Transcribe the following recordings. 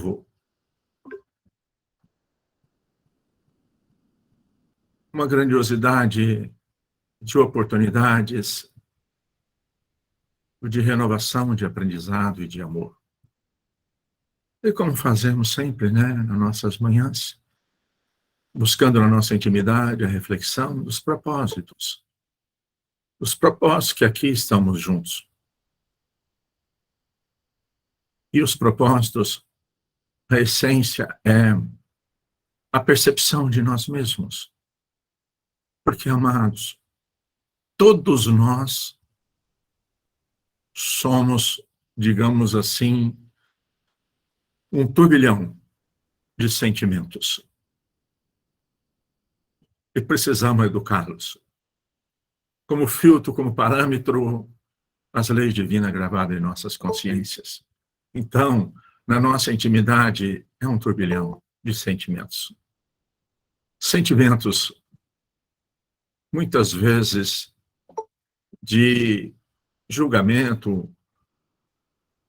novo uma grandiosidade de oportunidades, de renovação, de aprendizado e de amor. E como fazemos sempre, né, nas nossas manhãs, buscando na nossa intimidade a reflexão dos propósitos. Os propósitos que aqui estamos juntos. E os propósitos, a essência é a percepção de nós mesmos. Porque, amados, todos nós somos, digamos assim, um turbilhão de sentimentos. E precisamos educá-los. Como filtro, como parâmetro, as leis divinas gravadas em nossas consciências. Então, na nossa intimidade, é um turbilhão de sentimentos. Sentimentos, muitas vezes, de julgamento,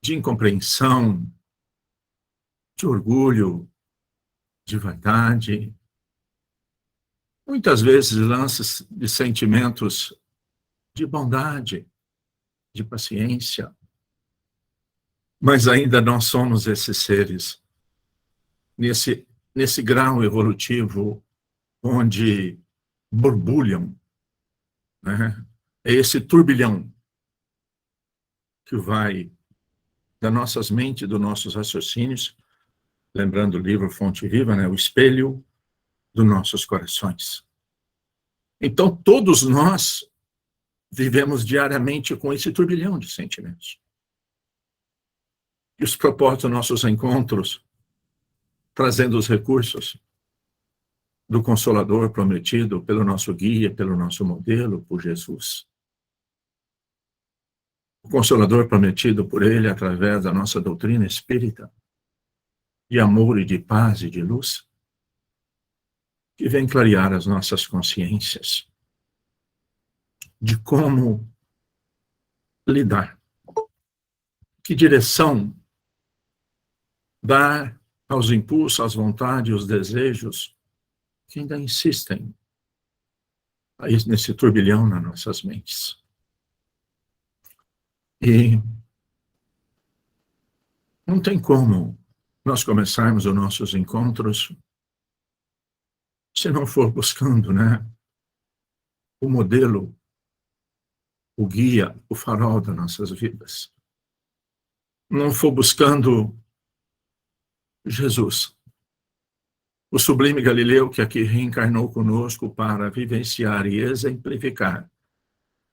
de incompreensão, de orgulho, de vaidade. Muitas vezes, lances de sentimentos de bondade, de paciência. Mas ainda não somos esses seres nesse grau evolutivo onde borbulham, né? É esse turbilhão que vai das nossas mentes, dos nossos raciocínios, lembrando o livro Fonte Viva, né? O espelho dos nossos corações. Então, todos nós vivemos diariamente com esse turbilhão de sentimentos. E os propósitos dos nossos encontros, trazendo os recursos do Consolador prometido pelo nosso guia, pelo nosso modelo, por Jesus. O Consolador prometido por Ele através da nossa doutrina espírita, de amor e de paz e de luz, que vem clarear as nossas consciências de como lidar, que direção dar aos impulsos, às vontades, aos desejos que ainda insistem aí nesse turbilhão nas nossas mentes. E não tem como nós começarmos os nossos encontros se não for buscando, né, o modelo, o guia, o farol das nossas vidas. Não for buscando Jesus, o sublime Galileu que aqui reencarnou conosco para vivenciar e exemplificar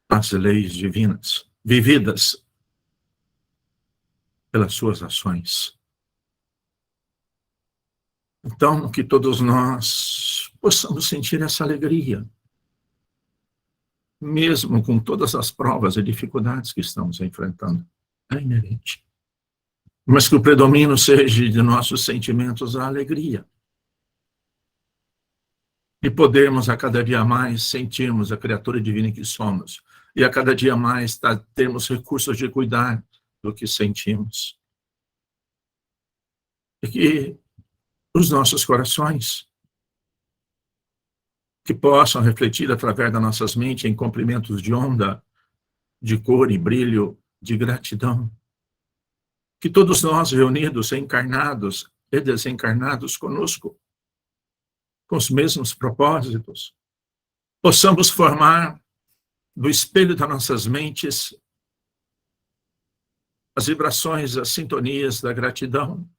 as leis divinas, vividas pelas suas ações. Então, que todos nós possamos sentir essa alegria, mesmo com todas as provas e dificuldades que estamos enfrentando. É inerente. Mas que o predomínio seja de nossos sentimentos a alegria. E podermos a cada dia mais sentirmos a criatura divina que somos. E a cada dia mais termos recursos de cuidar do que sentimos. E que os nossos corações, que possam refletir através das nossas mentes em comprimentos de onda, de cor e brilho, de gratidão. Que todos nós reunidos, encarnados e desencarnados conosco, com os mesmos propósitos, possamos formar do espelho das nossas mentes as vibrações, as sintonias da gratidão,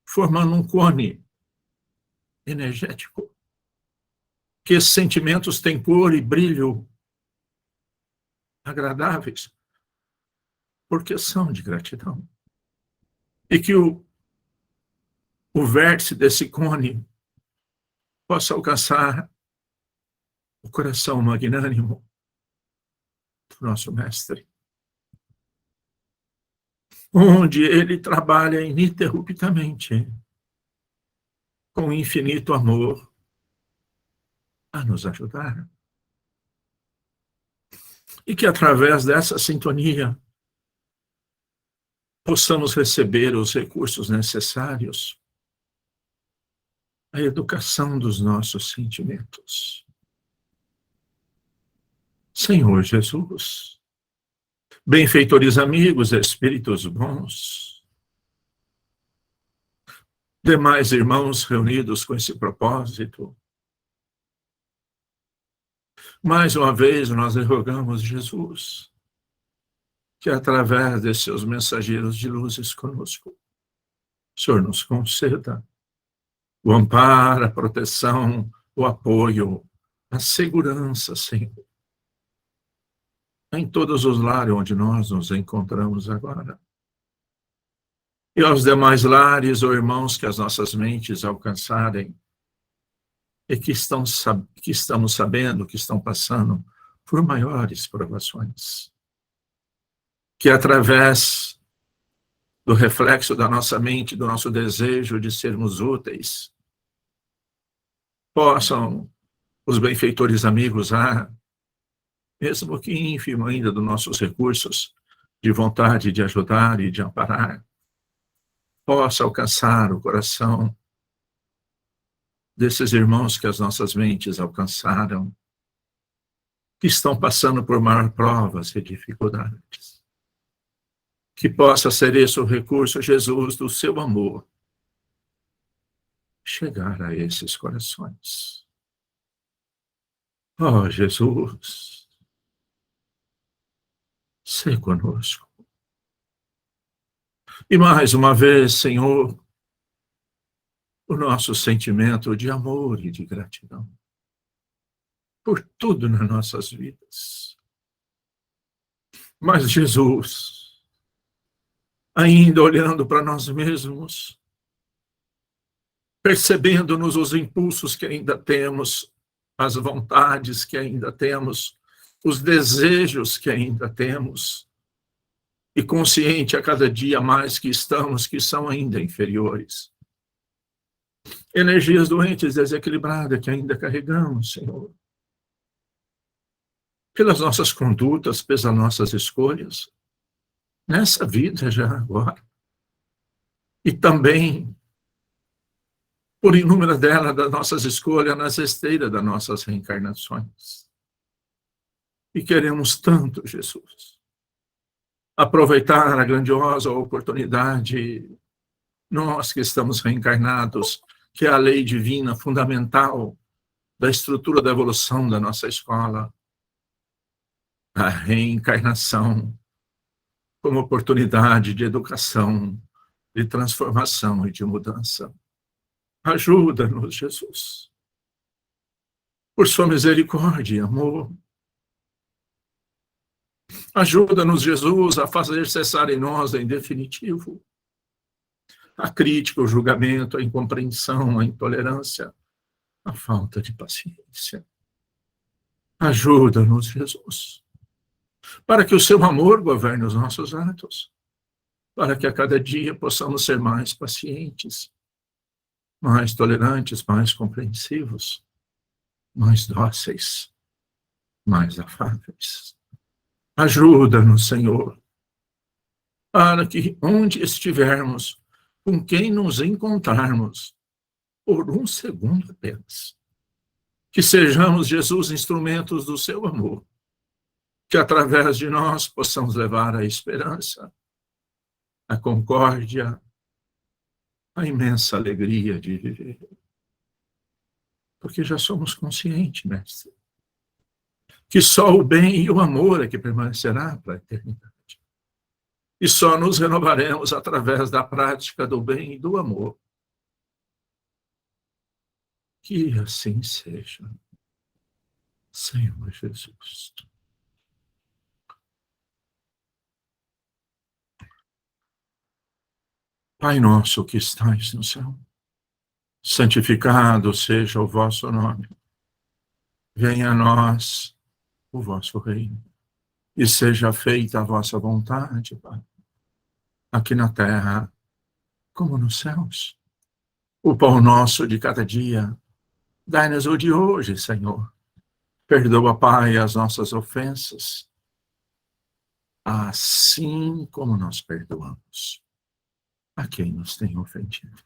formando um cone energético, que esses sentimentos têm cor e brilho agradáveis, porque são de gratidão. E que o vértice desse cone possa alcançar o coração magnânimo do nosso mestre, onde ele trabalha ininterruptamente, com infinito amor, a nos ajudar. E que através dessa sintonia, possamos receber os recursos necessários à educação dos nossos sentimentos. Senhor Jesus, benfeitores amigos, espíritos bons, demais irmãos reunidos com esse propósito, mais uma vez nós rogamos, Jesus, que através de seus mensageiros de luzes conosco, o Senhor nos conceda o amparo, a proteção, o apoio, a segurança, Senhor, em todos os lares onde nós nos encontramos agora. E aos demais lares ou irmãos que as nossas mentes alcançarem e que estamos sabendo que estão passando por maiores provações. Que através do reflexo da nossa mente, do nosso desejo de sermos úteis, possam os benfeitores amigos, mesmo que ínfimo ainda dos nossos recursos, de vontade de ajudar e de amparar, possa alcançar o coração desses irmãos que as nossas mentes alcançaram, que estão passando por maiores provas e dificuldades. Que possa ser esse o recurso, Jesus, do seu amor, chegar a esses corações. Oh, Jesus, sê conosco. E mais uma vez, Senhor, o nosso sentimento de amor e de gratidão por tudo nas nossas vidas. Mas, Jesus, ainda olhando para nós mesmos, percebendo-nos os impulsos que ainda temos, as vontades que ainda temos, os desejos que ainda temos, e consciente a cada dia mais que estamos, que são ainda inferiores. Energias doentes, desequilibradas que ainda carregamos, Senhor. Pelas nossas condutas, pelas nossas escolhas, nessa vida já agora. E também por inúmeras delas, das nossas escolhas, nas esteiras das nossas reencarnações. E queremos tanto, Jesus, aproveitar a grandiosa oportunidade, nós que estamos reencarnados, que é a lei divina fundamental da estrutura da evolução da nossa escola, a reencarnação como oportunidade de educação, de transformação e de mudança. Ajuda-nos, Jesus, por sua misericórdia e amor. Ajuda-nos, Jesus, a fazer cessar em nós, em definitivo, a crítica, o julgamento, a incompreensão, a intolerância, a falta de paciência. Ajuda-nos, Jesus, para que o seu amor governe os nossos atos, para que a cada dia possamos ser mais pacientes, mais tolerantes, mais compreensivos, mais dóceis, mais afáveis. Ajuda-nos, Senhor, para que onde estivermos, com quem nos encontrarmos, por um segundo apenas, que sejamos, Jesus, instrumentos do seu amor, que através de nós possamos levar a esperança, a concórdia, a imensa alegria de viver. Porque já somos conscientes, mestre, que só o bem e o amor é que permanecerá para a eternidade. E só nos renovaremos através da prática do bem e do amor. Que assim seja, Senhor Jesus. Pai nosso que estais no céu, santificado seja o vosso nome. Venha a nós o vosso reino, e seja feita a vossa vontade, Pai, aqui na terra como nos céus. O pão nosso de cada dia, dai-nos o de hoje, Senhor. Perdoa, Pai, as nossas ofensas, assim como nós perdoamos a quem nos tem ofendido.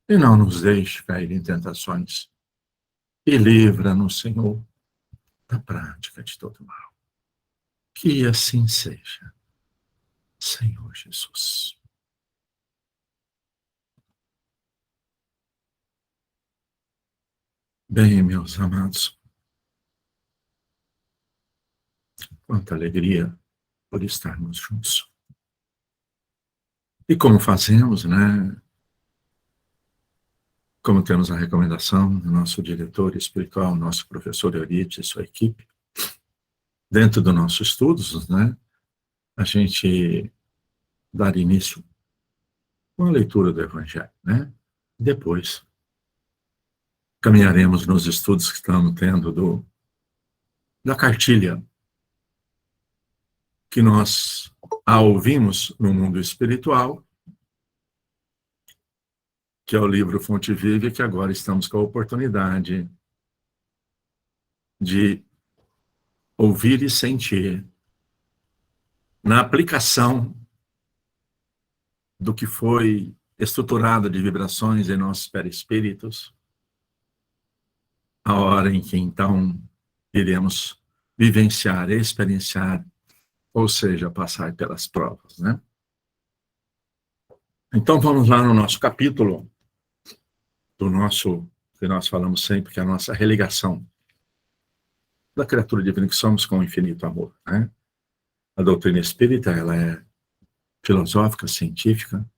E não nos deixe cair em tentações, e livra-nos, Senhor, da prática de todo mal. Que assim seja, Senhor Jesus. Bem, meus amados, quanta alegria por estarmos juntos. E como fazemos, né? Como temos a recomendação do nosso diretor espiritual, nosso professor Eurite e sua equipe, dentro dos nossos estudos, né? A gente dar início com a leitura do Evangelho, né? Depois, caminharemos nos estudos que estamos tendo da cartilha que nós a ouvimos no mundo espiritual, que é o livro Fonte Viva, que agora estamos com a oportunidade de ouvir e sentir na aplicação do que foi estruturado de vibrações em nossos perispíritos, a hora em que, então, iremos vivenciar, experienciar, ou seja, passar pelas provas, né? Então, vamos lá no nosso capítulo, que nós falamos sempre, que é a nossa religação da criatura divina que somos com o infinito amor, né? A doutrina espírita, ela é filosófica, científica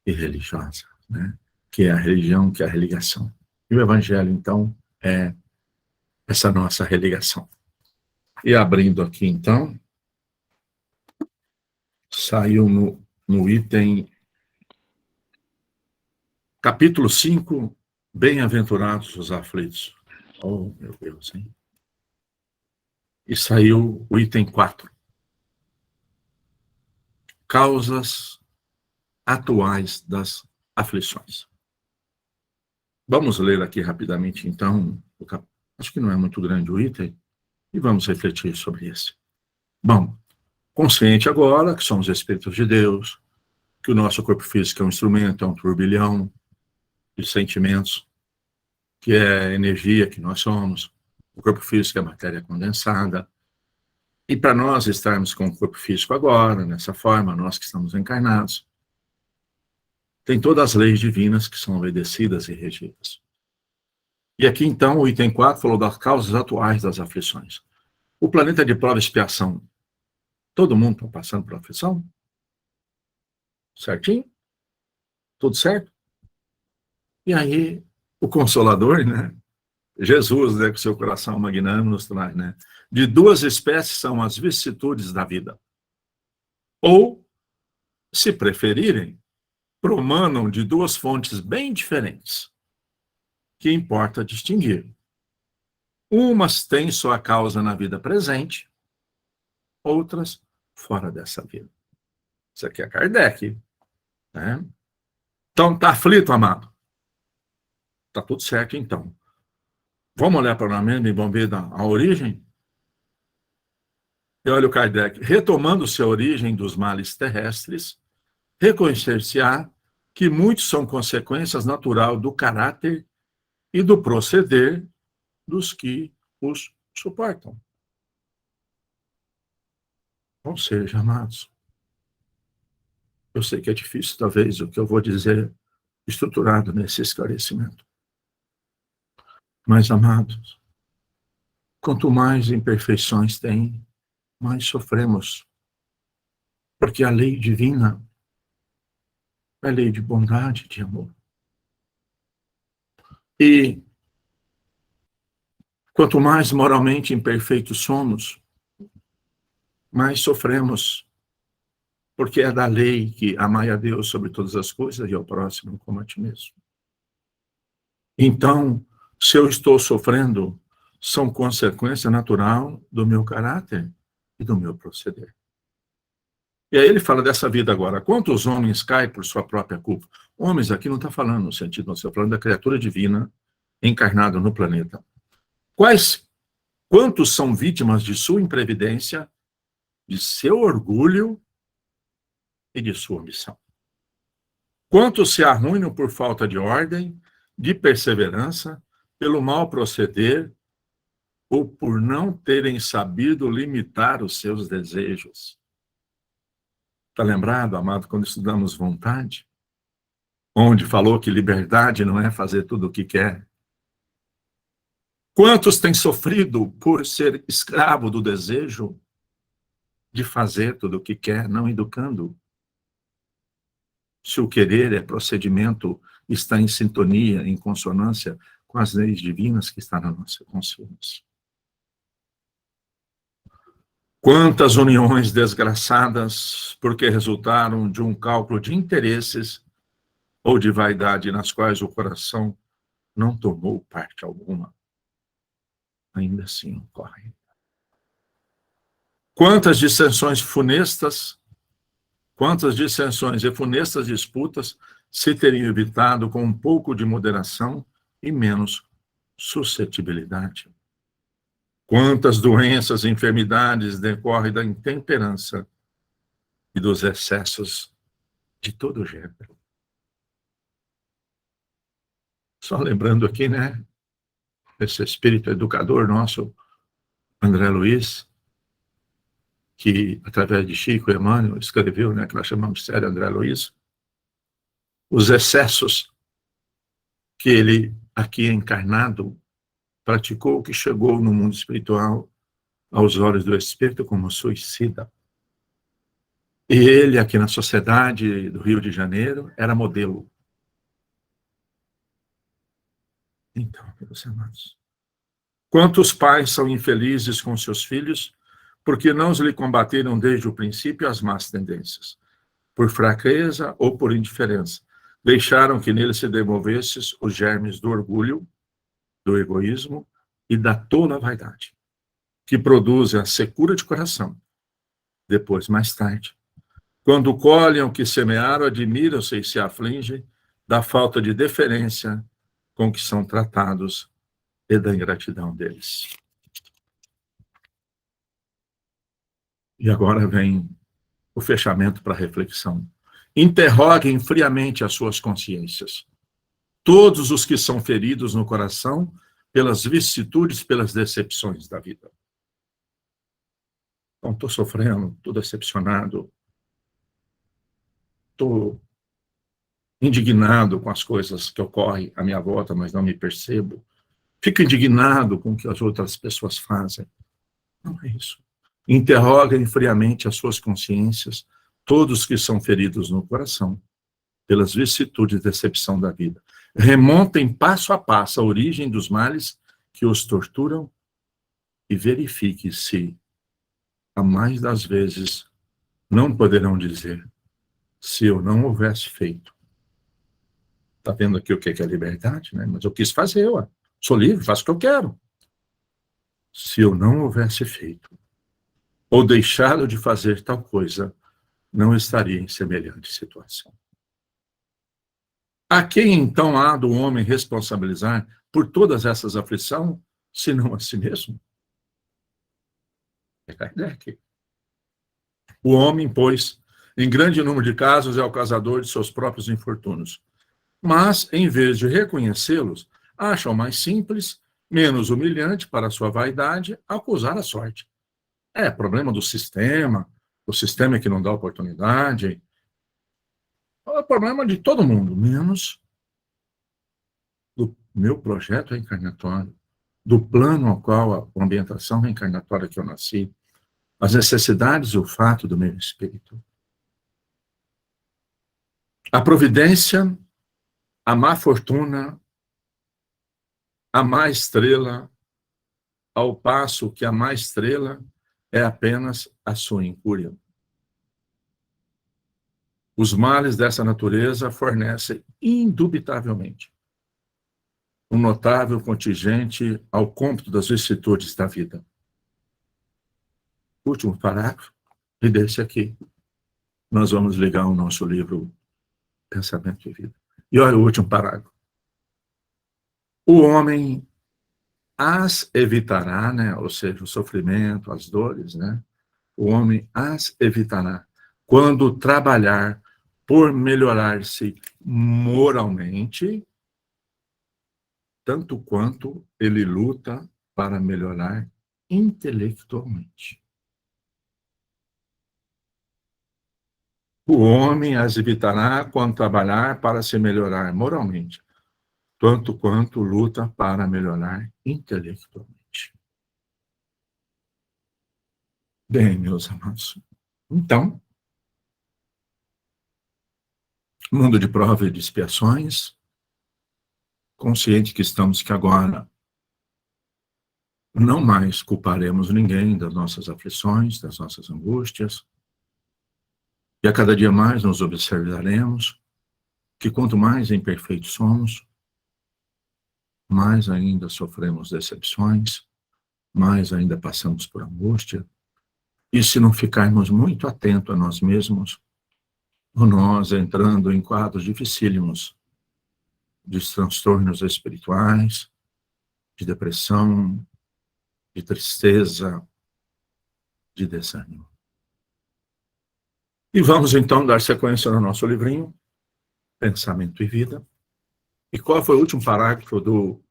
e religiosa, né? Que é a religião, que é a religação. E o Evangelho, então, é essa nossa religação. E abrindo aqui, então, saiu no item, capítulo 5, Bem-aventurados os aflitos. Oh, meu Deus, hein? E saiu o item 4, Causas atuais das aflições. Vamos ler aqui rapidamente, então, acho que não é muito grande o item, e vamos refletir sobre esse. Bom, consciente agora que somos espíritos de Deus, que o nosso corpo físico é um instrumento, é um turbilhão de sentimentos, que é a energia que nós somos, o corpo físico é matéria condensada, e para nós estarmos com o corpo físico agora, nessa forma, nós que estamos encarnados, tem todas as leis divinas que são obedecidas e regidas. E aqui, então, o item 4 falou das causas atuais das aflições. O planeta de prova e expiação, todo mundo está passando por aflição? Certinho? Tudo certo? E aí, o Consolador, né? Jesus, né, com seu coração magnânimo, nos traz, né? De duas espécies são as vicissitudes da vida. Ou, se preferirem, promanam de duas fontes bem diferentes, que importa distinguir. Umas têm sua causa na vida presente, outras fora dessa vida. Isso aqui é Kardec, né? Então, está aflito, amado? Está tudo certo, então. Vamos olhar para a mente e vamos ver a origem? E olha o Kardec, retomando-se a origem dos males terrestres, reconhecer-se-á que muitos são consequências natural do caráter e do proceder dos que os suportam. Ou seja, amados, eu sei que é difícil, talvez, o que eu vou dizer estruturado nesse esclarecimento. Mas, amados, quanto mais imperfeições tem, mais sofremos. Porque a lei divina é lei de bondade, de amor. E quanto mais moralmente imperfeitos somos, mais sofremos. Porque é da lei que amai a Deus sobre todas as coisas e ao próximo como a ti mesmo. Então, se eu estou sofrendo, são consequência natural do meu caráter e do meu proceder. E aí ele fala dessa vida agora. Quantos homens caem por sua própria culpa? Homens aqui não está falando no sentido, não está falando da criatura divina encarnada no planeta. Quantos são vítimas de sua imprevidência de seu orgulho e de sua ambição. Quantos se arruinam por falta de ordem, de perseverança, pelo mau proceder ou por não terem sabido limitar os seus desejos. Está lembrado, amado, quando estudamos vontade? Onde falou que liberdade não é fazer tudo o que quer. Quantos têm sofrido por ser escravo do desejo de fazer tudo o que quer, não educando? Se o querer é procedimento, está em sintonia, em consonância com as leis divinas que estão na nossa consciência. Quantas uniões desgraçadas porque resultaram de um cálculo de interesses ou de vaidade nas quais o coração não tomou parte alguma. Ainda assim ocorrem. Quantas dissensões funestas, quantas dissensões e funestas disputas se teriam evitado com um pouco de moderação e menos suscetibilidade. Quantas doenças e enfermidades decorrem da intemperança e dos excessos de todo gênero. Só lembrando aqui, né, esse espírito educador nosso, André Luiz, que através de Chico e Emmanuel escreveu, né, que nós chamamos de série André Luiz, os excessos que ele, aqui encarnado, praticou, que chegou no mundo espiritual aos olhos do espírito como suicida. E ele, aqui na sociedade do Rio de Janeiro, era modelo. Então, meus amados, quantos pais são infelizes com seus filhos porque não lhe combateram desde o princípio as más tendências, por fraqueza ou por indiferença, deixaram que nele se desenvolvessem os germes do orgulho, do egoísmo e da tola vaidade, que produzem a secura de coração. Depois, mais tarde, quando colhem o que semearam, admiram-se e se afligem da falta de deferência com que são tratados e da ingratidão deles. E agora vem o fechamento para a reflexão. Interroguem friamente as suas consciências. Todos os que são feridos no coração pelas vicissitudes, pelas decepções da vida. Então, estou sofrendo, estou decepcionado, estou indignado com as coisas que ocorrem à minha volta, mas não me percebo. Fico indignado com o que as outras pessoas fazem. Não é isso. Interroguem friamente as suas consciências, todos que são feridos no coração, pelas vicissitudes e decepção da vida. Remontem passo a passo a origem dos males que os torturam e verifiquem se, a mais das vezes, não poderão dizer, se eu não houvesse feito. Está vendo aqui o que é liberdade, né? Mas eu quis fazer, eu sou livre, faço o que eu quero. Se eu não houvesse feito, ou deixado de fazer tal coisa, não estaria em semelhante situação. A quem então há do homem responsabilizar por todas essas aflições, senão a si mesmo? É Kardec. O homem, pois, em grande número de casos, é o causador de seus próprios infortúnios. Mas, em vez de reconhecê-los, acham mais simples, menos humilhante para a sua vaidade, acusar a sorte. É problema do sistema, o sistema é que não dá oportunidade. É problema de todo mundo, menos do meu projeto reencarnatório, do plano ao qual a ambientação reencarnatória que eu nasci, as necessidades e o fato do meu espírito. A providência, a má fortuna, a má estrela, ao passo que a má estrela é apenas a sua incúria. Os males dessa natureza fornecem, indubitavelmente, um notável contingente ao cômputo das vicissitudes da vida. Último parágrafo, e desse aqui, nós vamos ligar o nosso livro Pensamento de Vida. E olha o último parágrafo. O homem as evitará, né? Ou seja, o sofrimento, as dores, né? o homem as evitará quando trabalhar por melhorar-se moralmente, tanto quanto ele luta para melhorar intelectualmente. O homem as evitará quando trabalhar para se melhorar moralmente, tanto quanto luta para melhorar intelectualmente. Bem, meus amados, então, mundo de prova e de expiações, consciente que estamos que agora não mais culparemos ninguém das nossas aflições, das nossas angústias, e a cada dia mais nos observaremos que quanto mais imperfeitos somos, mais ainda sofremos decepções, mais ainda passamos por angústia, e se não ficarmos muito atentos a nós mesmos, nós entrando em quadros dificílimos de transtornos espirituais, de depressão, de tristeza, de desânimo. E vamos então dar sequência no nosso livrinho, Pensamento e Vida. E qual foi o último parágrafo do...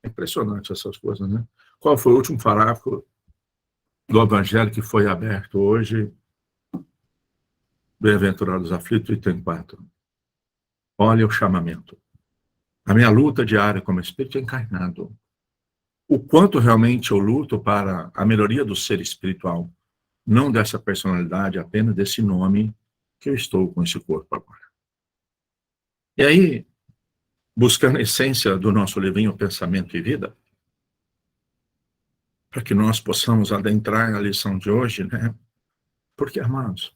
É impressionante essas coisas, né? Qual foi o último parágrafo do Evangelho que foi aberto hoje? Bem-aventurados aflitos, item 4. Olha o chamamento. A minha luta diária como espírito encarnado. O quanto realmente eu luto para a melhoria do ser espiritual, não dessa personalidade, apenas desse nome que eu estou com esse corpo agora. E aí, buscando a essência do nosso livrinho Pensamento e Vida, para que nós possamos adentrar na lição de hoje, né? Porque, amados,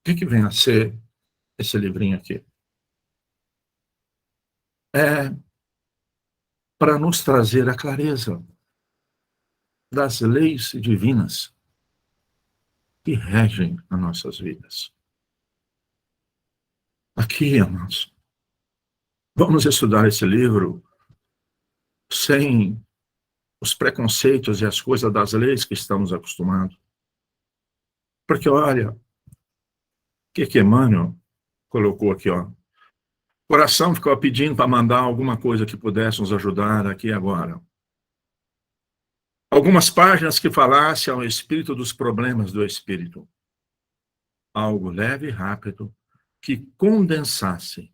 o que vem a ser esse livrinho aqui? É para nos trazer a clareza das leis divinas que regem as nossas vidas. Aqui, amados, vamos estudar esse livro sem os preconceitos e as coisas das leis que estamos acostumados. Porque, olha, o que Emmanuel colocou aqui, ó. O coração ficou pedindo para mandar alguma coisa que pudesse nos ajudar aqui agora. Algumas páginas que falassem ao espírito dos problemas do espírito. Algo leve e rápido que condensasse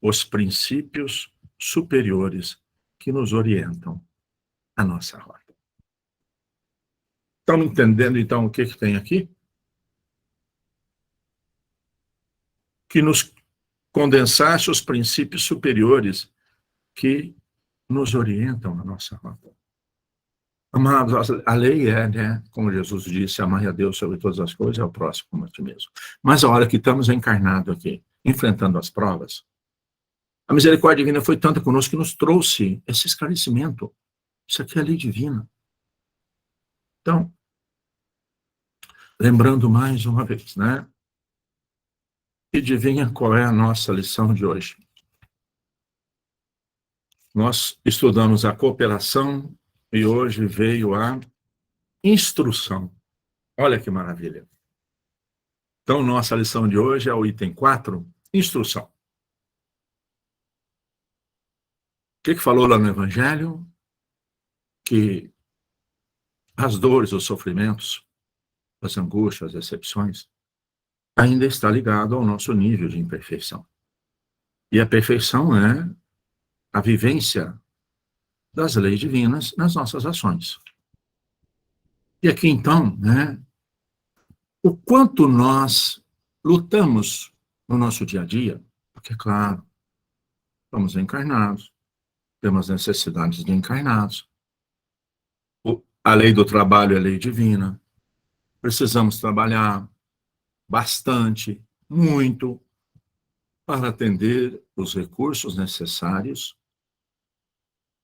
os princípios superiores que nos orientam a nossa rota. Estão entendendo, então, o que tem aqui? Que nos condensasse os princípios superiores que nos orientam a nossa rota. Amados, a lei é, né, como Jesus disse, amar a Deus sobre todas as coisas, é o próximo como a ti mesmo. Mas a hora que estamos encarnados aqui, enfrentando as provas, a misericórdia divina foi tanta conosco que nos trouxe esse esclarecimento. Isso aqui é a lei divina. Então, lembrando mais uma vez, né? E adivinha qual é a nossa lição de hoje? Nós estudamos a cooperação e hoje veio a instrução. Olha que maravilha. Então, nossa lição de hoje é o item 4, instrução. O que falou lá no Evangelho? Que as dores, os sofrimentos, as angústias, as decepções, ainda está ligado ao nosso nível de imperfeição. E a perfeição é a vivência das leis divinas nas nossas ações. E aqui, então, né, o quanto nós lutamos no nosso dia a dia, porque, claro, somos encarnados, temos necessidades de encarnados, a lei do trabalho é lei divina, precisamos trabalhar bastante, muito, para atender os recursos necessários,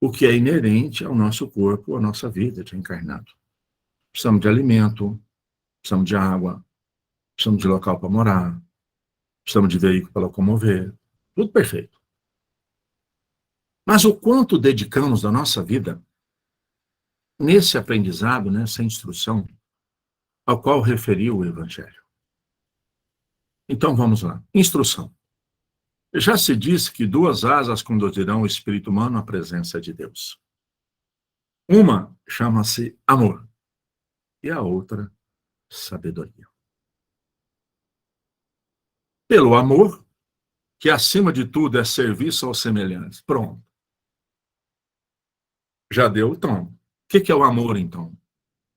o que é inerente ao nosso corpo, à nossa vida de encarnado. Precisamos de alimento, precisamos de água, precisamos de local para morar, precisamos de veículo para locomover, tudo perfeito. Mas o quanto dedicamos da nossa vida nesse aprendizado, nessa instrução, ao qual referiu o Evangelho. Então vamos lá. Instrução. Já se disse que duas asas conduzirão o espírito humano à presença de Deus. Uma chama-se amor e a outra sabedoria. Pelo amor, que acima de tudo é serviço aos semelhantes. Pronto. Já deu o tom. O que é o amor, então?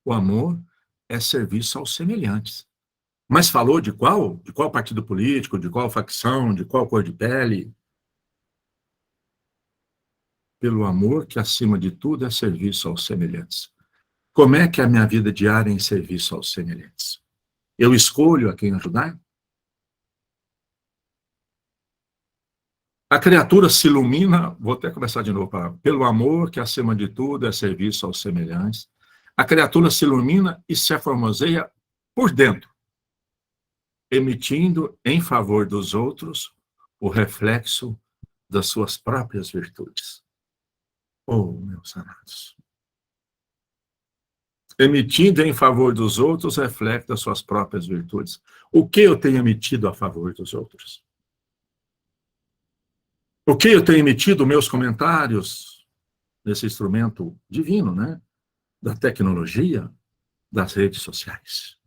O amor é serviço aos semelhantes. Mas falou de qual? De qual partido político, de qual facção, de qual cor de pele? Pelo amor, que acima de tudo é serviço aos semelhantes. Como é que é a minha vida diária em serviço aos semelhantes? Eu escolho a quem ajudar? A criatura se ilumina, vou até começar de novo, pelo amor que acima de tudo é serviço aos semelhantes. A criatura se ilumina e se aformoseia por dentro, emitindo em favor dos outros o reflexo das suas próprias virtudes. Oh, meus amados. Emitindo em favor dos outros o reflexo das suas próprias virtudes. O que eu tenho emitido a favor dos outros? O que eu tenho emitido meus comentários nesse instrumento divino, né? Da tecnologia, das redes sociais.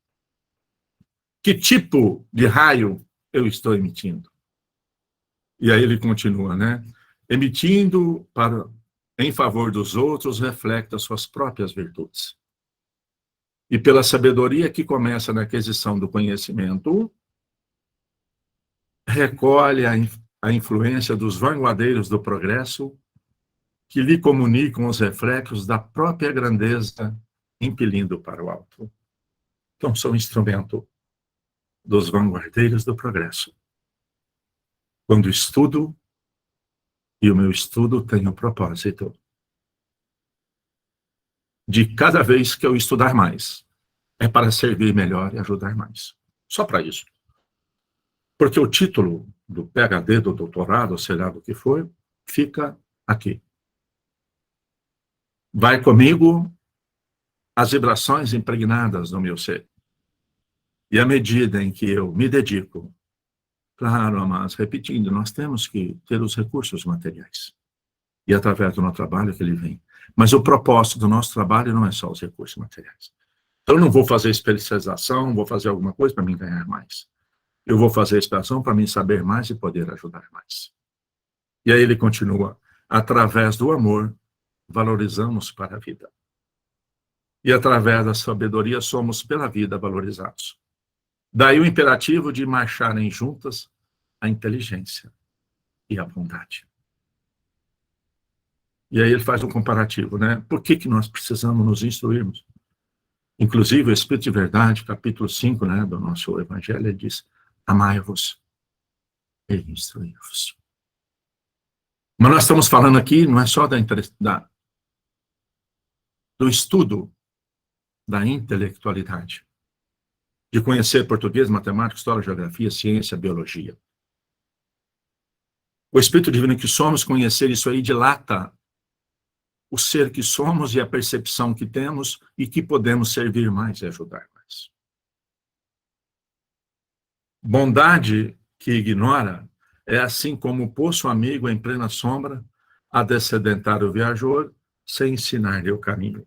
Que tipo de raio eu estou emitindo? E aí ele continua, né? Emitindo em favor dos outros, reflete as suas próprias virtudes. E pela sabedoria que começa na aquisição do conhecimento, recolhe a influência dos vanguardeiros do progresso, que lhe comunicam os reflexos da própria grandeza, impelindo para o alto. Então, sou instrumento dos vanguardeiros do progresso. Quando estudo, e o meu estudo tem o propósito de cada vez que eu estudar mais, é para servir melhor e ajudar mais. Só para isso. Porque o título do PhD, do doutorado, sei lá do que for, fica aqui. Vai comigo as vibrações impregnadas no meu ser. E à medida em que eu me dedico, claro, amados, repetindo, nós temos que ter os recursos materiais. E através do nosso trabalho que ele vem. Mas o propósito do nosso trabalho não é só os recursos materiais. Então, eu não vou fazer especialização, vou fazer alguma coisa para mim ganhar mais. Eu vou fazer especialização para mim saber mais e poder ajudar mais. E aí ele continua, através do amor, valorizamos para a vida. E através da sabedoria, somos pela vida valorizados. Daí o imperativo de marcharem juntas a inteligência e a bondade. E aí ele faz um comparativo, né? Por que nós precisamos nos instruirmos? Inclusive, o Espírito de Verdade, capítulo 5, né, do nosso Evangelho, ele diz, amai-vos e instruí-vos. Mas nós estamos falando aqui, não é só do estudo da intelectualidade, de conhecer português, matemática, história, geografia, ciência, biologia. O Espírito Divino que somos, conhecer isso aí dilata o ser que somos e a percepção que temos e que podemos servir mais e ajudar mais. Bondade que ignora é assim como o poço amigo em plena sombra a descedentar o viajor sem ensinar-lhe o caminho.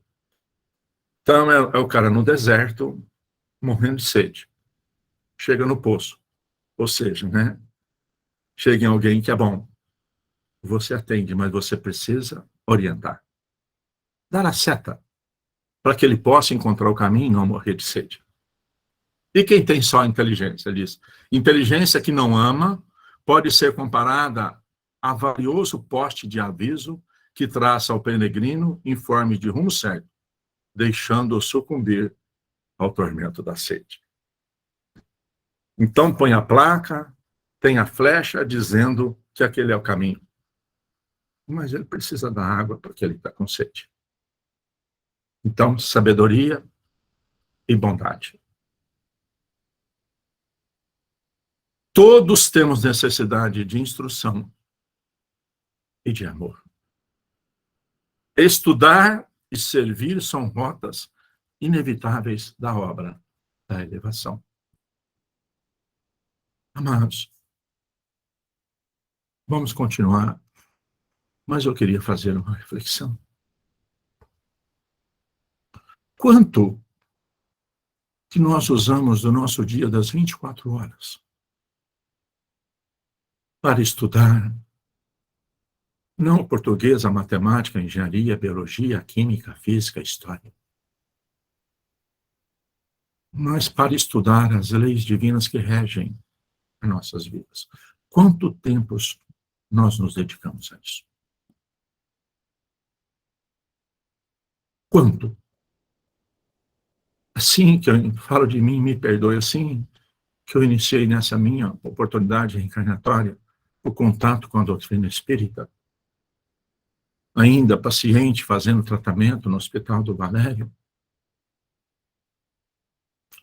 Então é o cara no deserto morrendo de sede. Chega no poço. Ou seja, né? Chega em alguém que é bom. Você atende, mas você precisa orientar. Dar a seta para que ele possa encontrar o caminho e não morrer de sede. E quem tem só inteligência? Ele diz, inteligência que não ama pode ser comparada a valioso poste de aviso que traça ao peregrino informe de rumo certo, deixando-o sucumbir ao tormento da sede. Então põe a placa, tem a flecha dizendo que aquele é o caminho. Mas ele precisa da água porque ele está com sede. Então, sabedoria e bondade. Todos temos necessidade de instrução e de amor. Estudar e servir são rotas inevitáveis da obra. da elevação. Amados, vamos continuar, mas eu queria fazer uma reflexão. Quanto que nós usamos do nosso dia das 24 horas para estudar, não o português, a matemática, a engenharia, a biologia, a química, a física, a história, mas para estudar as leis divinas que regem as nossas vidas? Quanto tempo nós nos dedicamos a isso? Quanto? Assim que eu falo de mim, me perdoe, assim que eu iniciei nessa minha oportunidade reencarnatória, o contato com a doutrina espírita, ainda paciente, fazendo tratamento no Hospital do Valério,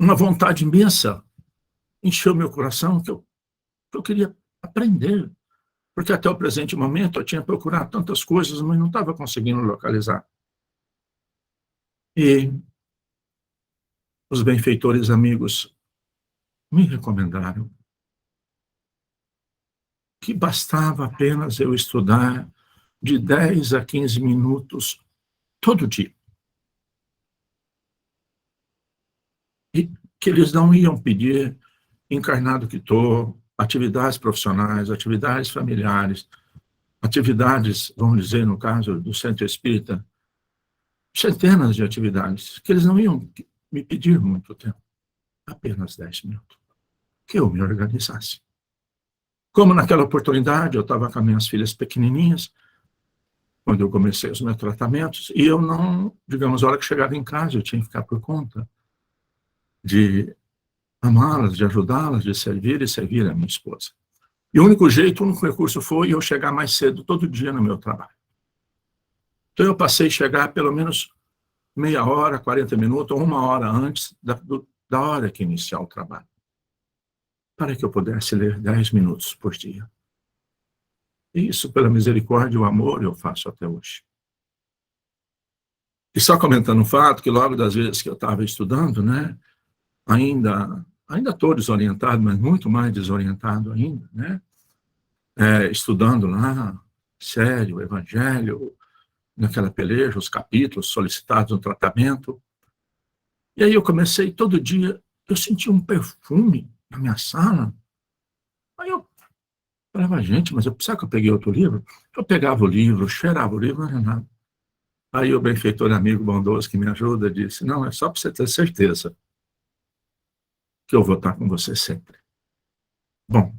uma vontade imensa encheu meu coração que eu queria aprender, porque até o presente momento eu tinha procurado tantas coisas, mas não estava conseguindo localizar. E os benfeitores amigos me recomendaram que bastava apenas eu estudar de 10 a 15 minutos todo dia. E que eles não iam pedir, encarnado que estou, atividades profissionais, atividades familiares, atividades, vamos dizer, no caso do Centro Espírita, centenas de atividades, que eles não iam me pedir muito tempo, apenas 10 minutos, que eu me organizasse. Como naquela oportunidade eu estava com as minhas filhas pequenininhas, quando eu comecei os meus tratamentos, e eu não, digamos, a hora que chegava em casa, eu tinha que ficar por conta de amá-las, de ajudá-las, de servir e servir a minha esposa. E o único jeito, o único recurso foi eu chegar mais cedo todo dia no meu trabalho. Então eu passei a chegar pelo menos meia hora, 40 minutos, ou uma hora antes da hora que iniciar o trabalho, para que eu pudesse ler 10 minutos por dia. E isso, pela misericórdia e o amor, eu faço até hoje. E só comentando o fato que logo das vezes que eu estava estudando, né, ainda estou desorientado, mas muito mais desorientado ainda, né, estudando lá, sério, o Evangelho, naquela peleja, os capítulos solicitados no tratamento. E aí eu comecei todo dia, eu senti um perfume na minha sala. Aí eu falava, gente, mas será que eu peguei outro livro? Eu pegava o livro, cheirava o livro, não era nada. Aí o benfeitor amigo bondoso que me ajuda disse, não, é só para você ter certeza que eu vou estar com você sempre. Bom,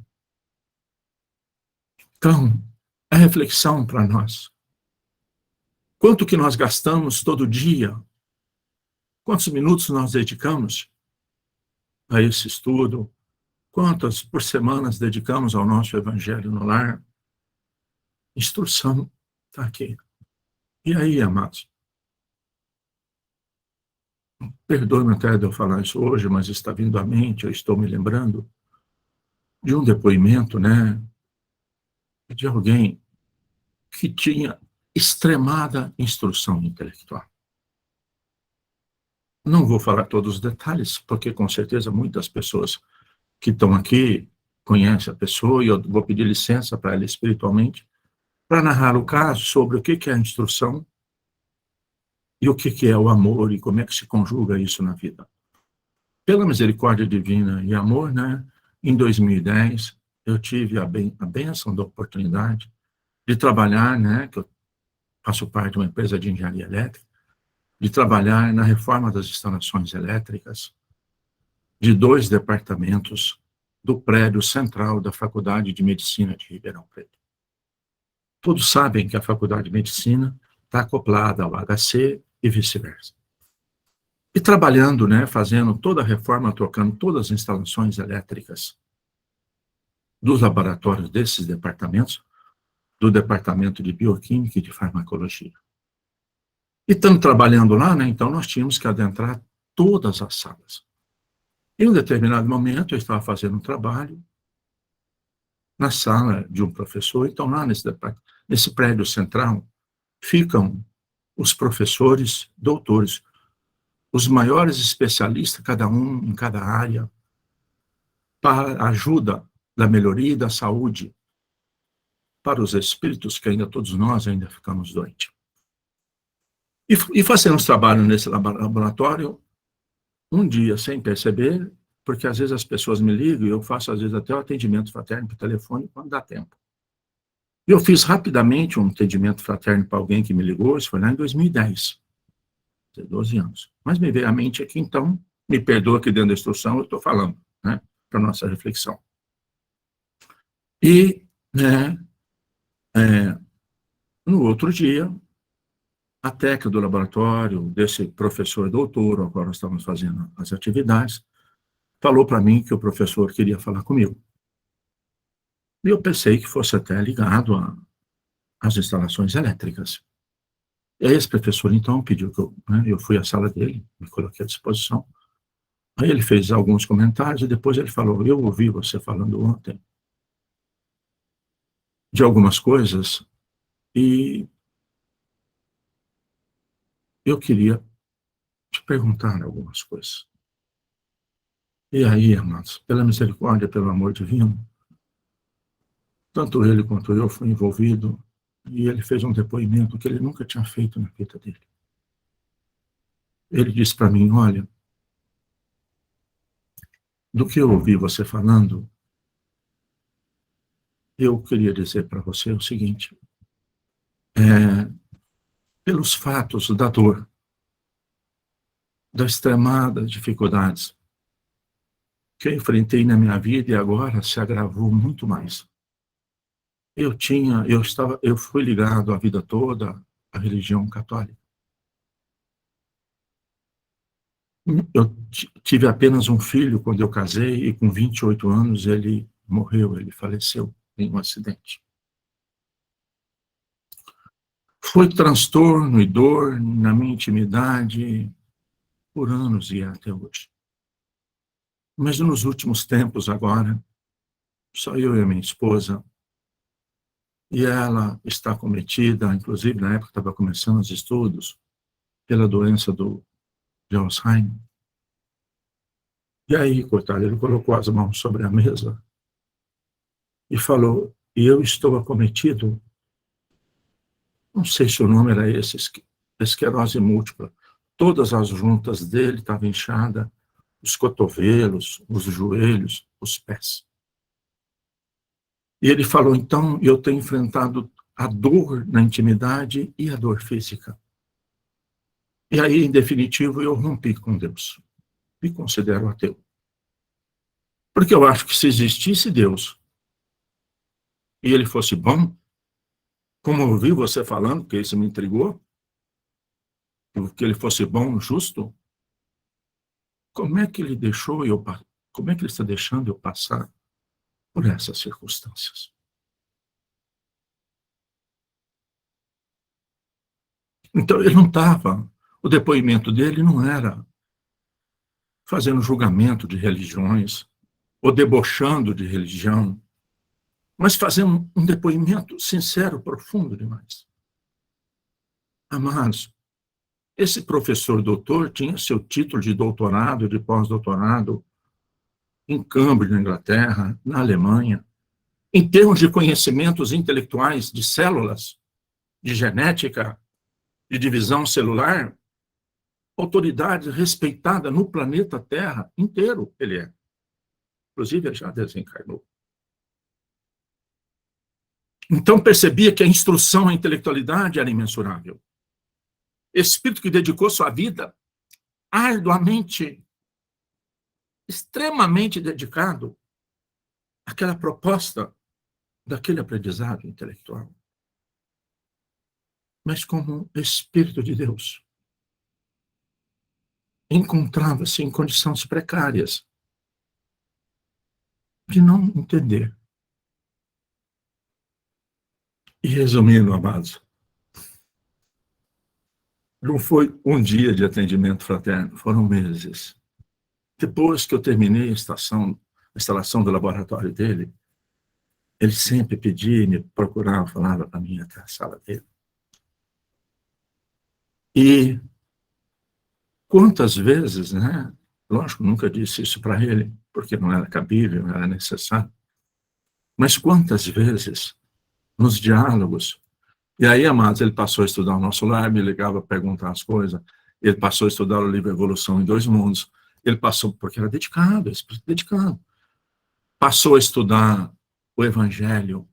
então, a reflexão para nós. Quanto que nós gastamos todo dia? Quantos minutos nós dedicamos a esse estudo? Quantas por semana dedicamos ao nosso Evangelho no lar? Instrução está aqui. E aí, amados? Perdoe-me até de eu falar isso hoje, mas está vindo à mente, eu estou me lembrando de um depoimento, né, de alguém que tinha extremada instrução intelectual. Não vou falar todos os detalhes, porque com certeza muitas pessoas que estão aqui conhecem a pessoa, e eu vou pedir licença para ela espiritualmente, para narrar o caso sobre o que é a instrução e o que é o amor e como é que se conjuga isso na vida. Pela misericórdia divina e amor, né, em 2010, eu tive a bênção da oportunidade de trabalhar, né, que eu faço parte de uma empresa de engenharia elétrica, de trabalhar na reforma das instalações elétricas de 2 departamentos do prédio central da Faculdade de Medicina de Ribeirão Preto. Todos sabem que a Faculdade de Medicina está acoplada ao HC e vice-versa. E trabalhando, né, fazendo toda a reforma, trocando todas as instalações elétricas dos laboratórios desses departamentos, do Departamento de Bioquímica e de Farmacologia. E estamos trabalhando lá, né, então nós tínhamos que adentrar todas as salas. Em um determinado momento, eu estava fazendo um trabalho na sala de um professor, então lá nesse prédio central ficam os professores, doutores, os maiores especialistas, cada um em cada área, para a ajuda da melhoria da saúde para os espíritos, que ainda todos nós ainda ficamos doentes. E fazemos trabalho nesse laboratório, um dia, sem perceber, porque às vezes as pessoas me ligam, e eu faço às vezes até o atendimento fraterno por telefone, quando dá tempo. Eu fiz rapidamente um atendimento fraterno para alguém que me ligou, isso foi lá em 2010, 12 anos. Mas me veio à mente aqui, então, me perdoa que dentro da instrução eu estou falando, né, para nossa reflexão. E, né, no outro dia, a técnica do laboratório, desse professor doutor, ao qual nós estamos fazendo as atividades, falou para mim que o professor queria falar comigo. E eu pensei que fosse até ligado às instalações elétricas. E aí esse professor, então, pediu que eu fui à sala dele, me coloquei à disposição. Aí ele fez alguns comentários e depois ele falou, eu ouvi você falando ontem de algumas coisas e eu queria te perguntar algumas coisas. E aí, amados, pela misericórdia, pelo amor divino, tanto ele quanto eu fui envolvido e ele fez um depoimento que ele nunca tinha feito na vida dele. Ele disse para mim, olha, do que eu ouvi você falando, eu queria dizer para você o seguinte, pelos fatos da dor, das extremadas dificuldades que eu enfrentei na minha vida e agora se agravou muito mais. Eu fui ligado a vida toda à religião católica. Eu tive apenas um filho quando eu casei e com 28 anos ele morreu, ele faleceu em um acidente. Foi transtorno e dor na minha intimidade por anos e até hoje. Mas nos últimos tempos agora, só eu e a minha esposa, e ela está acometida, inclusive na época estava começando os estudos, pela doença de Alzheimer. E aí, coitado, ele colocou as mãos sobre a mesa e falou, e eu estou acometido, não sei se o nome era esse, esclerose múltipla. Todas as juntas dele estavam inchadas, os cotovelos, os joelhos, os pés. E ele falou, então, eu tenho enfrentado a dor na intimidade e a dor física. E aí, em definitivo, eu rompi com Deus. Me considero ateu. Porque eu acho que se existisse Deus e ele fosse bom, como eu ouvi você falando, que isso me intrigou, que ele fosse bom, justo, como é que ele como é que ele está deixando eu passar por essas circunstâncias? Então, ele não estava, o depoimento dele não era fazendo julgamento de religiões, ou debochando de religião, mas fazendo um depoimento sincero, profundo demais. Amados, esse professor doutor tinha seu título de doutorado, de pós-doutorado, em Cambridge, na Inglaterra, na Alemanha, em termos de conhecimentos intelectuais de células, de genética, de divisão celular, autoridade respeitada no planeta Terra inteiro, ele é. Inclusive, ele já desencarnou. Então, percebia que a instrução, a intelectualidade era imensurável. Espírito que dedicou sua vida arduamente, extremamente dedicado àquela proposta daquele aprendizado intelectual. Mas como Espírito de Deus, encontrava-se em condições precárias de não entender. E resumindo, amados, não foi um dia de atendimento fraterno, foram meses. Depois que eu terminei a instalação do laboratório dele, ele sempre pedia, me procurava, falava para mim até a sala dele. E Quantas vezes, né? Lógico, nunca disse isso para ele, porque não era cabível, não era necessário. Mas quantas vezes, nos diálogos, e aí, amados, ele passou a estudar o nosso lar, me ligava a perguntar as coisas, ele passou a estudar o livro Evolução em Dois Mundos, ele passou, porque era dedicado, dedicado, passou a estudar o Evangelho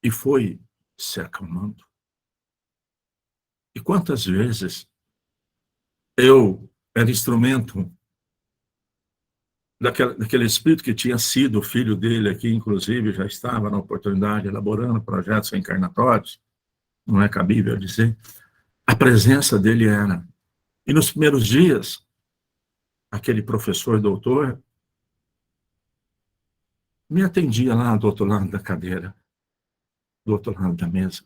e foi se acalmando. E quantas vezes eu era instrumento daquele espírito que tinha sido o filho dele aqui, inclusive, já estava na oportunidade elaborando projetos reencarnatórios, não é cabível dizer, a presença dele era. E nos primeiros dias, aquele professor doutor me atendia lá do outro lado da cadeira, do outro lado da mesa.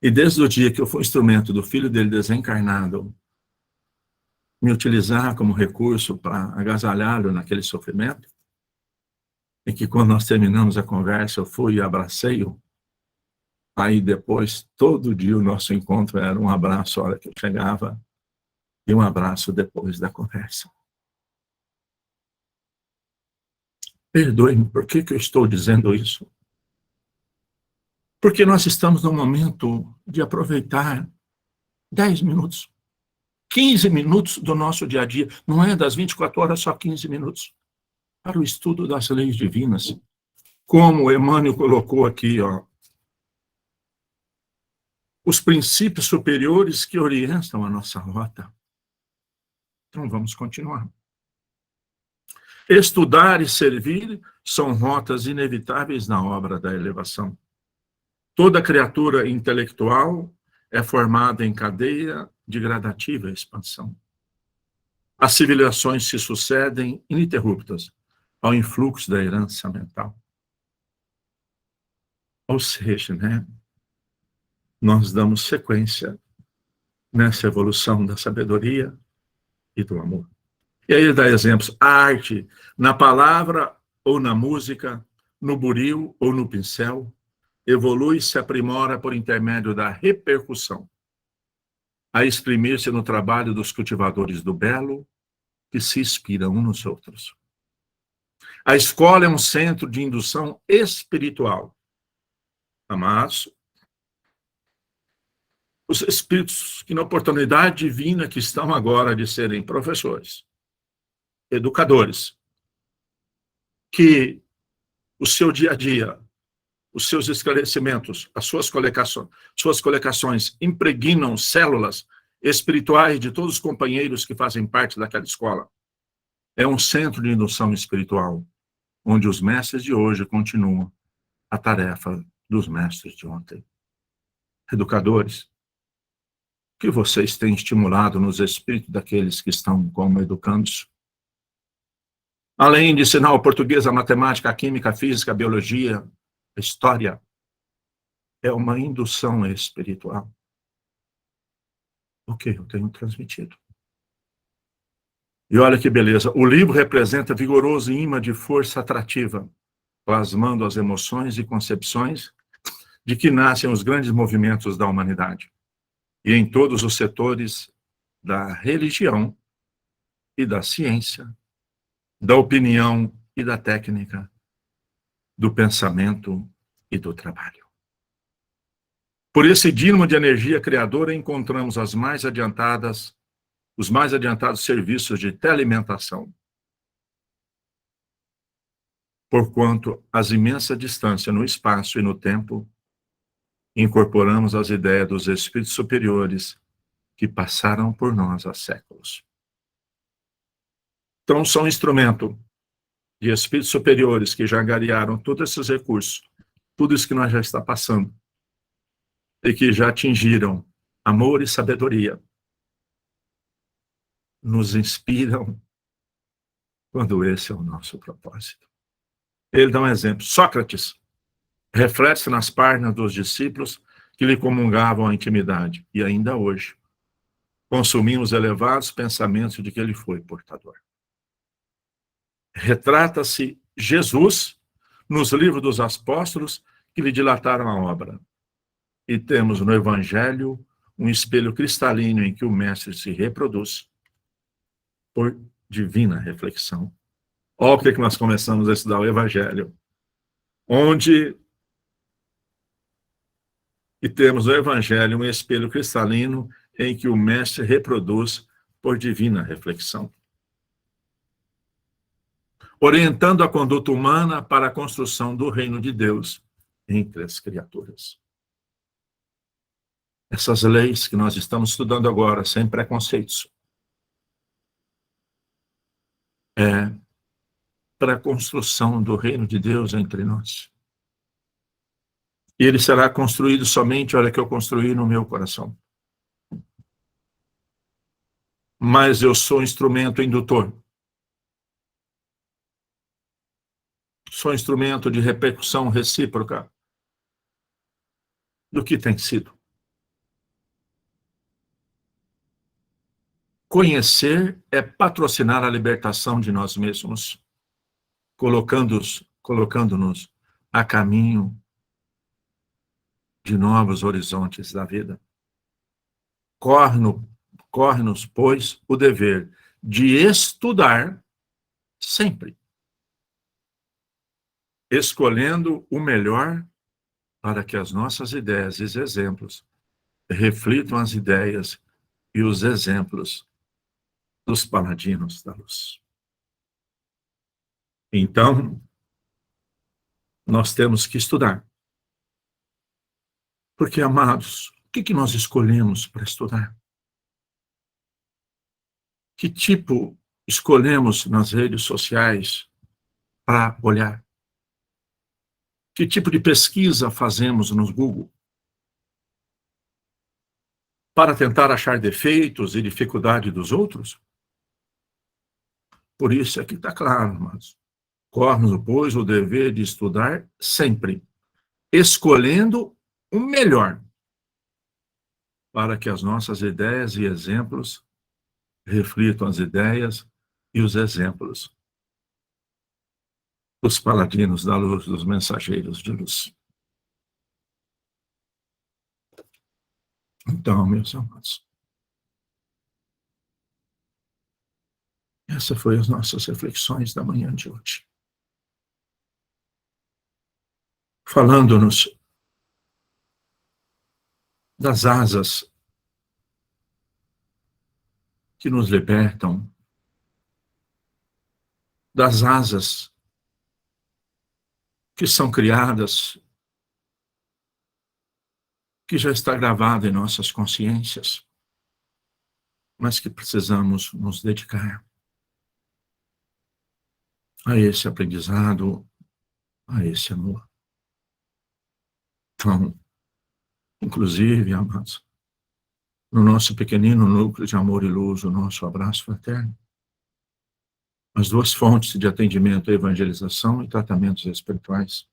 E desde o dia que eu fui instrumento do filho dele desencarnado, me utilizar como recurso para agasalhá-lo naquele sofrimento, e que quando nós terminamos a conversa, eu fui e abracei-o. Aí depois, todo dia o nosso encontro era um abraço a hora que eu chegava e um abraço depois da conversa. Perdoe-me, por que eu estou dizendo isso? Porque nós estamos no momento de aproveitar 10 minutos, 15 minutos do nosso dia a dia, não é das 24 horas, só 15 minutos, para o estudo das leis divinas. Como Emmanuel colocou aqui, os princípios superiores que orientam a nossa rota. Então vamos continuar. Estudar e servir são rotas inevitáveis na obra da elevação. Toda criatura intelectual é formada em cadeia de gradativa expansão. As civilizações se sucedem ininterruptas ao influxo da herança mental. Ou seja, né, nós damos sequência nessa evolução da sabedoria e do amor. E aí ele dá exemplos. A arte, na palavra ou na música, no buril ou no pincel, evolui e se aprimora por intermédio da repercussão, a exprimir-se no trabalho dos cultivadores do belo, que se inspiram uns nos outros. A escola é um centro de indução espiritual. Amados, os espíritos que na oportunidade divina que estão agora de serem professores, educadores, que o seu dia a dia, os seus esclarecimentos, as suas colocações impregnam células espirituais de todos os companheiros que fazem parte daquela escola. É um centro de indução espiritual, onde os mestres de hoje continuam a tarefa dos mestres de ontem. Educadores, o que vocês têm estimulado nos espíritos daqueles que estão como educandos? Além de ensinar o português, a matemática, a química, a física, a biologia, a história, é uma indução espiritual. O que eu tenho transmitido? E olha que beleza, o livro representa vigoroso imã de força atrativa, plasmando as emoções e concepções de que nascem os grandes movimentos da humanidade, e em todos os setores da religião e da ciência, da opinião e da técnica, do pensamento e do trabalho. Por esse dínamo de energia criadora, encontramos os mais adiantados serviços de telealimentação. Porquanto, às imensas distâncias no espaço e no tempo, incorporamos as ideias dos espíritos superiores que passaram por nós há séculos. Então, são instrumento de espíritos superiores que já angariaram todos esses recursos, tudo isso que nós já está passando, e que já atingiram amor e sabedoria, nos inspiram quando esse é o nosso propósito. Ele dá um exemplo. Sócrates reflete nas páginas dos discípulos que lhe comungavam a intimidade, e ainda hoje consumimos elevados pensamentos de que ele foi portador. Retrata-se Jesus nos livros dos apóstolos que lhe dilataram a obra. E temos no Evangelho um espelho cristalino em que o mestre se reproduz por divina reflexão. Olha o que nós começamos a estudar o Evangelho, onde e temos o Evangelho, um espelho cristalino em que o mestre reproduz por divina reflexão, orientando a conduta humana para a construção do reino de Deus entre as criaturas. Essas leis que nós estamos estudando agora, sem preconceitos, é para a construção do reino de Deus entre nós. E ele será construído somente, olha, que eu construí no meu coração. Mas eu sou instrumento indutor. Sou instrumento de repercussão recíproca do que tem sido. Conhecer é patrocinar a libertação de nós mesmos, colocando-nos a caminho de novos horizontes da vida. Corre-nos, pois, o dever de estudar sempre, escolhendo o melhor para que as nossas ideias e exemplos reflitam as ideias e os exemplos dos paladinos da luz. Então, nós temos que estudar. Porque, amados, o que nós escolhemos para estudar? Que tipo escolhemos nas redes sociais para olhar? Que tipo de pesquisa fazemos no Google? Para tentar achar defeitos e dificuldade dos outros? Por isso é que está claro, mas corre-nos, pois, o dever de estudar sempre, escolhendo o melhor, para que as nossas ideias e exemplos reflitam as ideias e os exemplos dos paladinos da luz, dos mensageiros de luz. Então, meus amados, essas foram as nossas reflexões da manhã de hoje. Falando-nos das asas que nos libertam, das asas que são criadas, que já está gravada em nossas consciências, mas que precisamos nos dedicar a esse aprendizado, a esse amor. Então, inclusive, amados, no nosso pequenino núcleo de amor e luz, o nosso abraço fraterno, as duas fontes de atendimento, evangelização e tratamentos espirituais,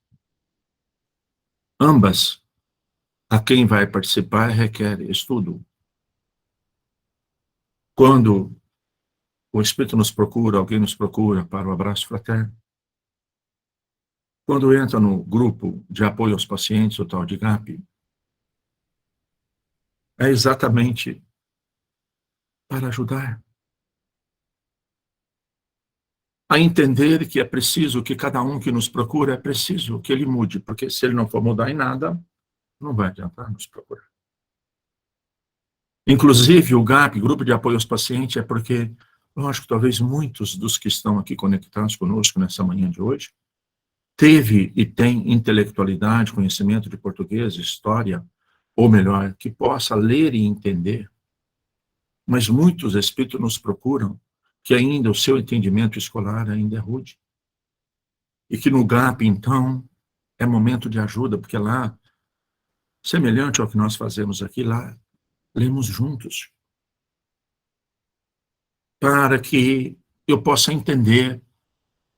ambas, a quem vai participar requer estudo. Quando o Espírito nos procura, alguém nos procura para o abraço fraterno, quando entra no grupo de apoio aos pacientes, o tal de GAP, é exatamente para ajudar a entender que é preciso que cada um que nos procura, é preciso que ele mude, porque se ele não for mudar em nada, não vai adiantar nos procurar. Inclusive, o GAP, Grupo de Apoio aos Pacientes, é porque, lógico, talvez muitos dos que estão aqui conectados conosco nessa manhã de hoje, teve e tem intelectualidade, conhecimento de português, história, ou melhor, que possa ler e entender, mas muitos espíritos nos procuram que ainda o seu entendimento escolar ainda é rude. E que no GAP, então, é momento de ajuda, porque lá, semelhante ao que nós fazemos aqui, lá, lemos juntos. Para que eu possa entender,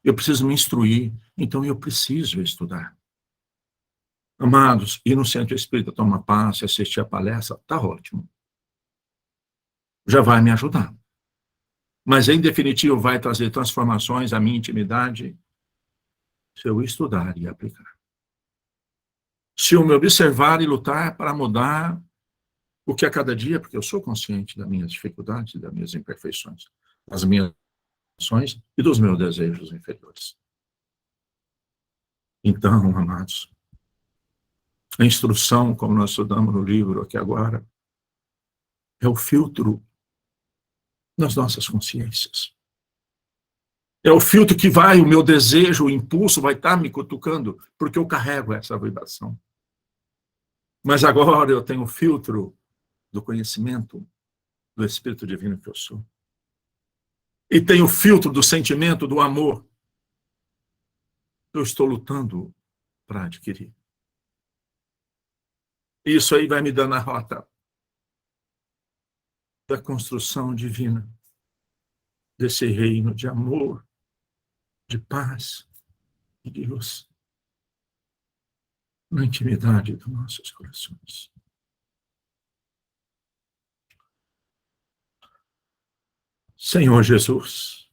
eu preciso me instruir, então eu preciso estudar. Amados, ir no centro espírita, tomar passe, assistir a palestra, está ótimo. Já vai me ajudar. Mas, em definitivo, vai trazer transformações à minha intimidade se eu estudar e aplicar. Se eu me observar e lutar para mudar O que a cada dia, porque eu sou consciente das minhas dificuldades, das minhas imperfeições, das minhas ações e dos meus desejos inferiores. Então, amados, a instrução, como nós estudamos no livro aqui agora, é o filtro das nossas consciências. É o filtro que vai, o meu desejo, o impulso vai estar me cutucando, porque eu carrego essa vibração. Mas agora eu tenho o filtro do conhecimento do Espírito Divino que eu sou. E tenho o filtro do sentimento, do amor. Eu estou lutando para adquirir. Isso aí vai me dando a rota da construção divina, desse reino de amor, de paz e de luz, na intimidade dos nossos corações. Senhor Jesus,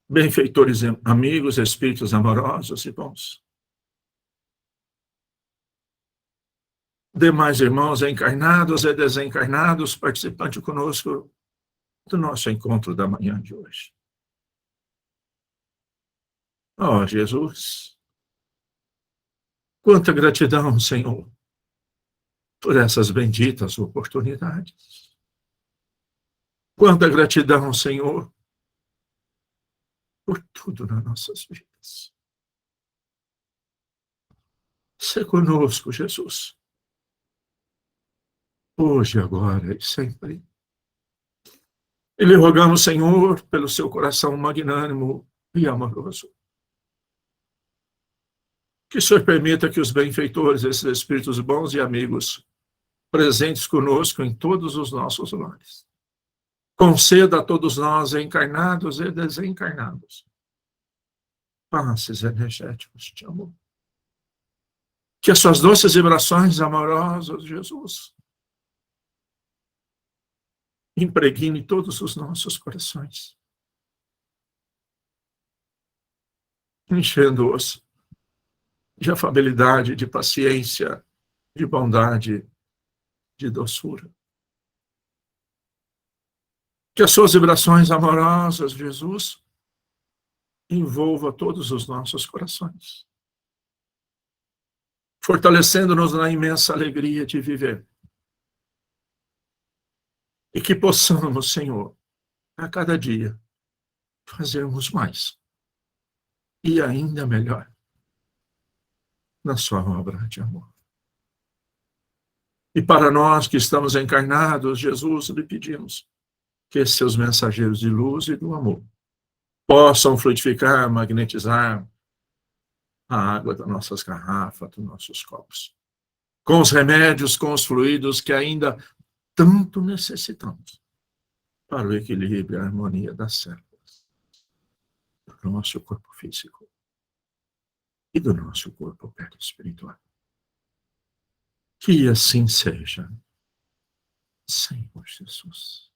benfeitores, amigos, espíritos amorosos e bons, demais irmãos encarnados e desencarnados, participantes conosco do nosso encontro da manhã de hoje. Ó Jesus, quanta gratidão, Senhor, por essas benditas oportunidades. Quanta gratidão, Senhor, por tudo nas nossas vidas. Se conosco, Jesus, hoje, agora e sempre. E lhe rogamos, Senhor, pelo seu coração magnânimo e amoroso, que o Senhor permita que os benfeitores, esses espíritos bons e amigos, presentes conosco em todos os nossos lares, conceda a todos nós, encarnados e desencarnados, passes energéticos de amor. Que as suas doces vibrações amorosas, Jesus, impregne todos os nossos corações, enchendo-os de afabilidade, de paciência, de bondade, de doçura. Que as suas vibrações amorosas, Jesus, envolva todos os nossos corações, fortalecendo-nos na imensa alegria de viver. E que possamos, Senhor, a cada dia, fazermos mais e ainda melhor na sua obra de amor. E para nós que estamos encarnados, Jesus, lhe pedimos que esses seus mensageiros de luz e do amor possam fluidificar, magnetizar a água das nossas garrafas, dos nossos copos, com os remédios, com os fluidos que ainda tanto necessitamos para o equilíbrio e a harmonia das células do nosso corpo físico e do nosso corpo espiritual. Que assim seja, Senhor Jesus.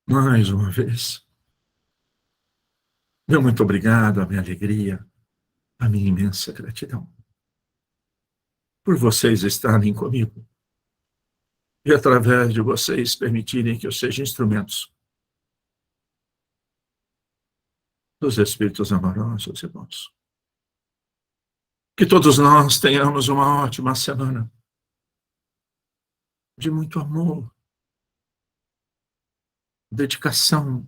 Mais uma vez, meu muito obrigado, a minha alegria, a minha imensa gratidão por vocês estarem comigo e através de vocês permitirem que eu seja instrumentos dos Espíritos amorosos e bons. Que todos nós tenhamos uma ótima semana de muito amor, dedicação,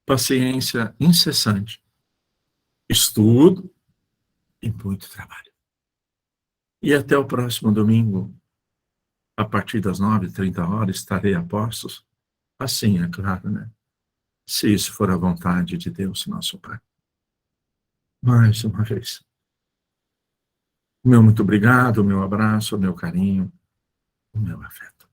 paciência incessante, estudo e muito trabalho. E até o próximo domingo, a partir das 9h30, estarei a postos. Assim, é claro, né? Se isso for a vontade de Deus, nosso Pai. Mais uma vez, o meu muito obrigado, o meu abraço, o meu carinho, o meu afeto.